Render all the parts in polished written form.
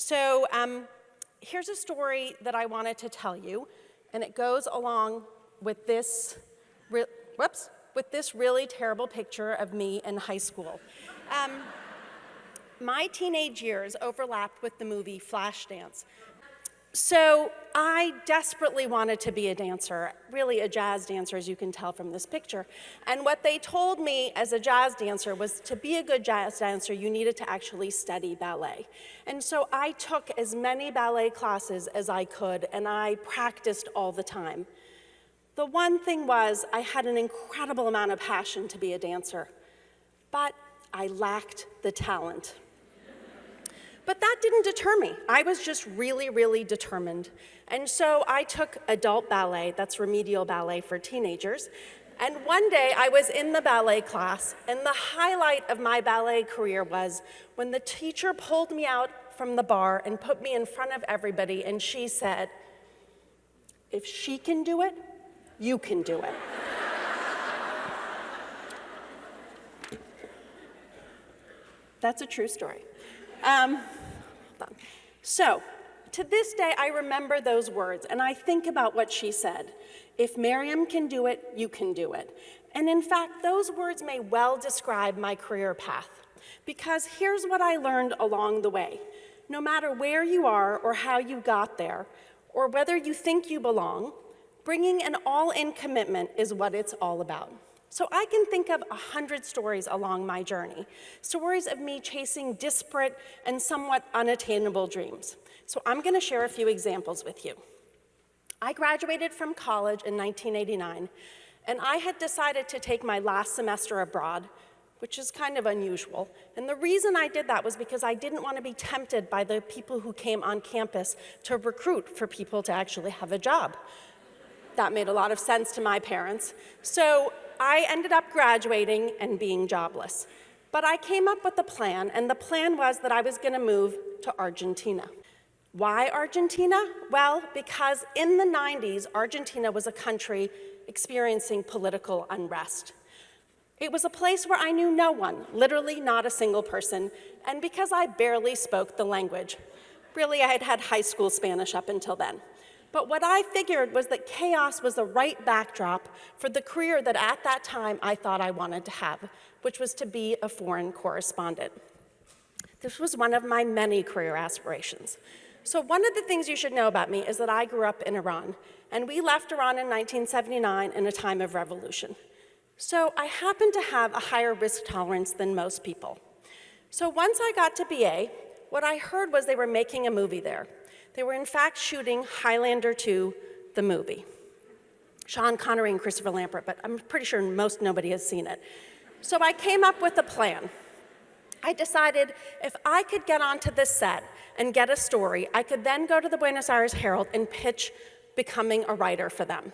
So here's a story that I wanted to tell you, and it goes along with this, with this really terrible picture of me in high school. My teenage years overlapped with the movie Flashdance. So I desperately wanted to be a dancer, really a jazz dancer, as you can tell from this picture. And what they told me as a jazz dancer was to be a good jazz dancer, you needed to actually study ballet. And so I took as many ballet classes as I could, and I practiced all the time. The one thing was, I had an incredible amount of passion to be a dancer, but I lacked the talent. But that didn't deter me. I was just really, really determined. And so I took adult ballet, that's remedial ballet for teenagers, and one day I was in the ballet class, and the highlight of my ballet career was when the teacher pulled me out from the bar and put me in front of everybody, and she said, "If she can do it, you can do it." That's a true story. So, to this day, I remember those words, and I think about what she said. If Maryam can do it, you can do it. And in fact, those words may well describe my career path, because here's what I learned along the way. No matter where you are or how you got there, or whether you think you belong, bringing an all-in commitment is what it's all about. So I can think of 100 stories along my journey, stories of me chasing disparate and somewhat unattainable dreams. So I'm going to share a few examples with you. I graduated from college in 1989, and I had decided to take my last semester abroad, which is kind of unusual. And the reason I did that was because I didn't want to be tempted by the people who came on campus to recruit for people to actually have a job. That made a lot of sense to my parents. So I ended up graduating and being jobless. But I came up with a plan, and the plan was that I was going to move to Argentina. Why Argentina? Well, because in the 90s, Argentina was a country experiencing political unrest. It was a place where I knew no one, literally not a single person, and because I barely spoke the language. Really, I had had high school Spanish up until then. But what I figured was that chaos was the right backdrop for the career that at that time I thought I wanted to have, which was to be a foreign correspondent. This was one of my many career aspirations. So one of the things you should know about me is that I grew up in Iran, and we left Iran in 1979 in a time of revolution. So I happened to have a higher risk tolerance than most people. So once I got to BA, what I heard was they were making a movie there. They were in fact shooting Highlander 2, the movie. Sean Connery and Christopher Lambert, but I'm pretty sure nobody has seen it. So I came up with a plan. I decided if I could get onto this set and get a story, I could then go to the Buenos Aires Herald and pitch becoming a writer for them.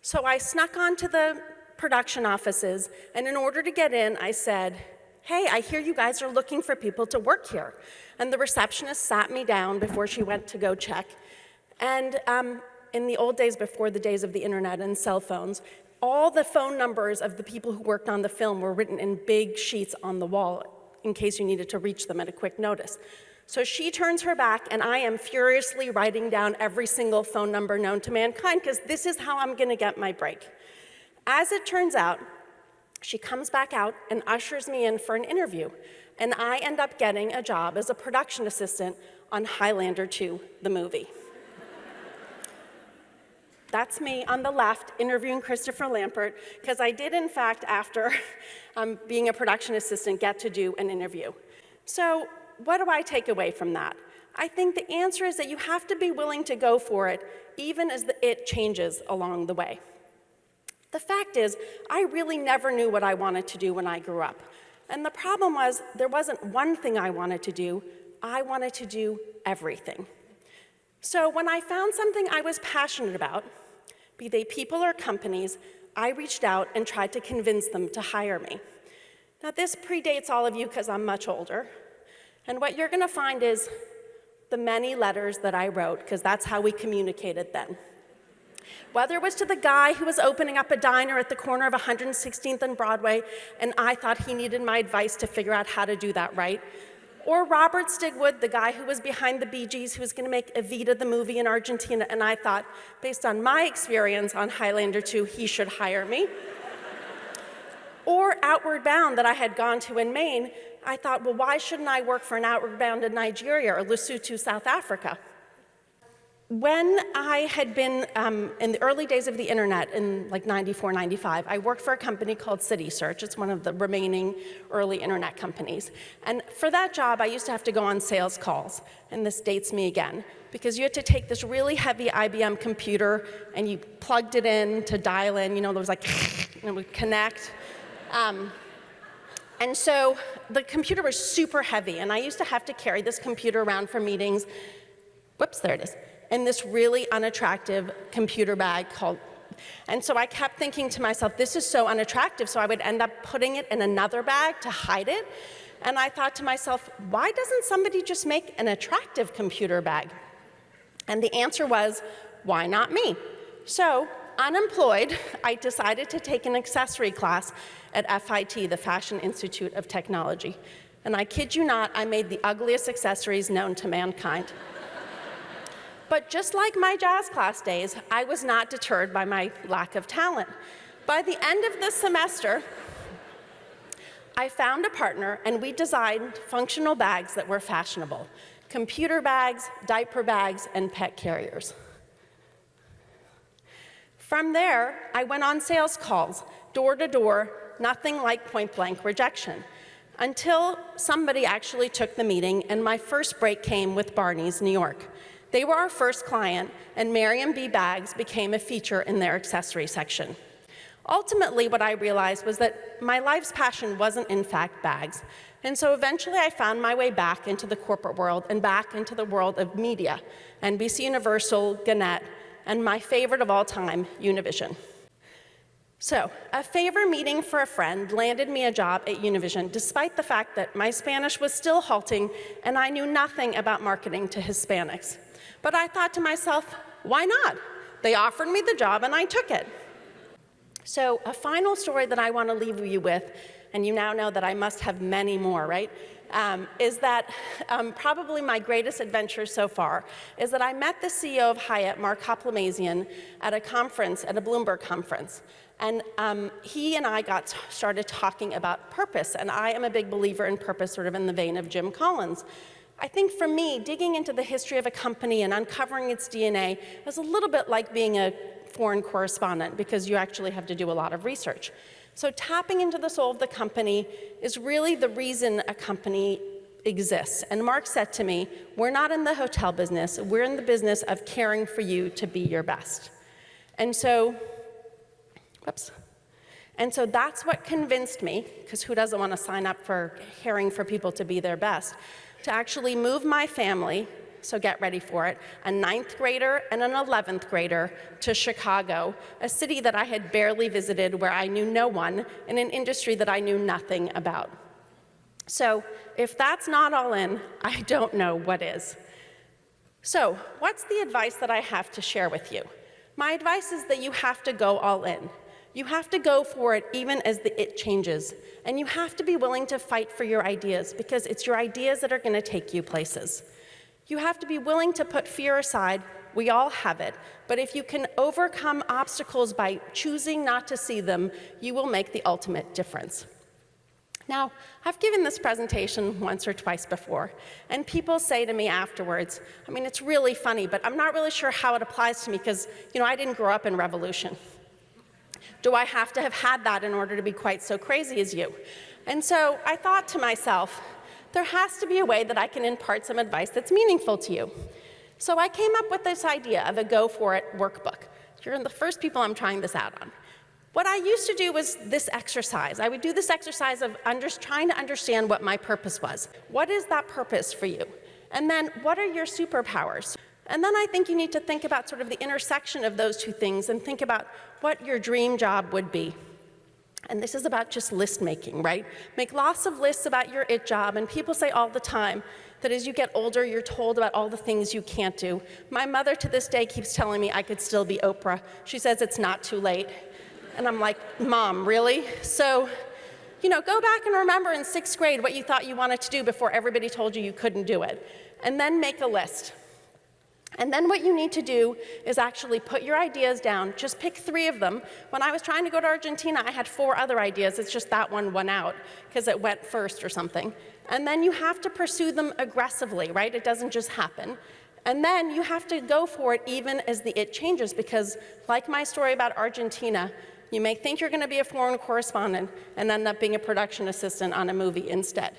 So I snuck onto the production offices, and in order to get in, I said, "Hey, I hear you guys are looking for people to work here." And the receptionist sat me down before she went to go check. And in the old days, before the days of the internet and cell phones, all the phone numbers of the people who worked on the film were written in big sheets on the wall in case you needed to reach them at a quick notice. So she turns her back, and I am furiously writing down every single phone number known to mankind, because this is how I'm going to get my break. As it turns out, she comes back out and ushers me in for an interview, and I end up getting a job as a production assistant on Highlander 2, the movie. That's me on the left interviewing Christopher Lambert, because I did, in fact, after being a production assistant, get to do an interview. So what do I take away from that? I think the answer is that you have to be willing to go for it, even as it changes along the way. The fact is, I really never knew what I wanted to do when I grew up. And the problem was, there wasn't one thing I wanted to do. I wanted to do everything. So when I found something I was passionate about, be they people or companies, I reached out and tried to convince them to hire me. Now, this predates all of you because I'm much older. And what you're going to find is the many letters that I wrote, because that's how we communicated then. Whether it was to the guy who was opening up a diner at the corner of 116th and Broadway, and I thought he needed my advice to figure out how to do that right, Or Robert Stigwood, the guy who was behind the Bee Gees, who was going to make Evita the movie in Argentina, and I thought, based on my experience on Highlander 2, he should hire me. Or Outward Bound that I had gone to in Maine, I thought, well, why shouldn't I work for an Outward Bound in Nigeria or Lesotho, South Africa? When I had been in the early days of the internet in like 94, 95, I worked for a company called City Search. It's one of the remaining early internet companies. And for that job, I used to have to go on sales calls. And this dates me again, because you had to take this really heavy IBM computer and you plugged it in to dial in. You know, there was like, and it would connect. And so the computer was super heavy, and I used to have to carry this computer around for meetings. Whoops, there it is. In this really unattractive computer bag and so I kept thinking to myself, this is so unattractive, so I would end up putting it in another bag to hide it. And I thought to myself, why doesn't somebody just make an attractive computer bag? And the answer was, why not me? So, unemployed, I decided to take an accessory class at FIT, the Fashion Institute of Technology. And I kid you not, I made the ugliest accessories known to mankind. But just like my jazz class days, I was not deterred by my lack of talent. By the end of the semester, I found a partner, and we designed functional bags that were fashionable: computer bags, diaper bags, and pet carriers. From there, I went on sales calls, door to door, nothing like point-blank rejection, until somebody actually took the meeting, and my first break came with Barney's New York. They were our first client, and Maryam B bags became a feature in their accessory section. Ultimately, what I realized was that my life's passion wasn't, in fact, bags. And so eventually I found my way back into the corporate world and back into the world of media, NBC Universal, Gannett, and my favorite of all time, Univision. So, a favor meeting for a friend landed me a job at Univision, despite the fact that my Spanish was still halting and I knew nothing about marketing to Hispanics. But I thought to myself, why not? They offered me the job and I took it. So a final story that I want to leave you with, and you now know that I must have many more, right? Is that probably my greatest adventure so far is that I met the CEO of Hyatt, Mark Hoplamazian, at a conference, at a Bloomberg conference. And he and I started talking about purpose, and I am a big believer in purpose, sort of in the vein of Jim Collins. I think for me, digging into the history of a company and uncovering its DNA is a little bit like being a foreign correspondent, because you actually have to do a lot of research. So tapping into the soul of the company is really the reason a company exists. And Mark said to me, we're not in the hotel business, we're in the business of caring for you to be your best. And so, that's what convinced me, because who doesn't want to sign up for caring for people to be their best, to actually move my family, so get ready for it, a 9th grader and an 11th grader to Chicago, a city that I had barely visited, where I knew no one, in an industry that I knew nothing about. So if that's not all in, I don't know what is. So what's the advice that I have to share with you? My advice is that you have to go all in. You have to go for it even as the it changes. And you have to be willing to fight for your ideas, because it's your ideas that are going to take you places. You have to be willing to put fear aside. We all have it. But if you can overcome obstacles by choosing not to see them, you will make the ultimate difference. Now, I've given this presentation once or twice before, and people say to me afterwards, I mean, it's really funny, but I'm not really sure how it applies to me, because, I didn't grow up in Revolution. Do I have to have had that in order to be quite so crazy as you? And so I thought to myself, there has to be a way that I can impart some advice that's meaningful to you. So I came up with this idea of a Go For It workbook. You're the first people I'm trying this out on. What I used to do was this exercise. I would do this exercise of trying to understand what my purpose was. What is that purpose for you? And then what are your superpowers? And then I think you need to think about sort of the intersection of those two things and think about what your dream job would be. And this is about just list making, right? Make lots of lists about your it job, and people say all the time that as you get older, you're told about all the things you can't do. My mother to this day keeps telling me I could still be Oprah. She says it's not too late. And I'm like, Mom, really? So Go back and remember in 6th grade what you thought you wanted to do before everybody told you you couldn't do it. And then make a list. And then what you need to do is actually put your ideas down. Just pick 3 of them. When I was trying to go to Argentina, I had 4 other ideas. It's just that one went out because it went first or something. And then you have to pursue them aggressively, right? It doesn't just happen. And then you have to go for it even as the it changes, because like my story about Argentina, you may think you're going to be a foreign correspondent and end up being a production assistant on a movie instead.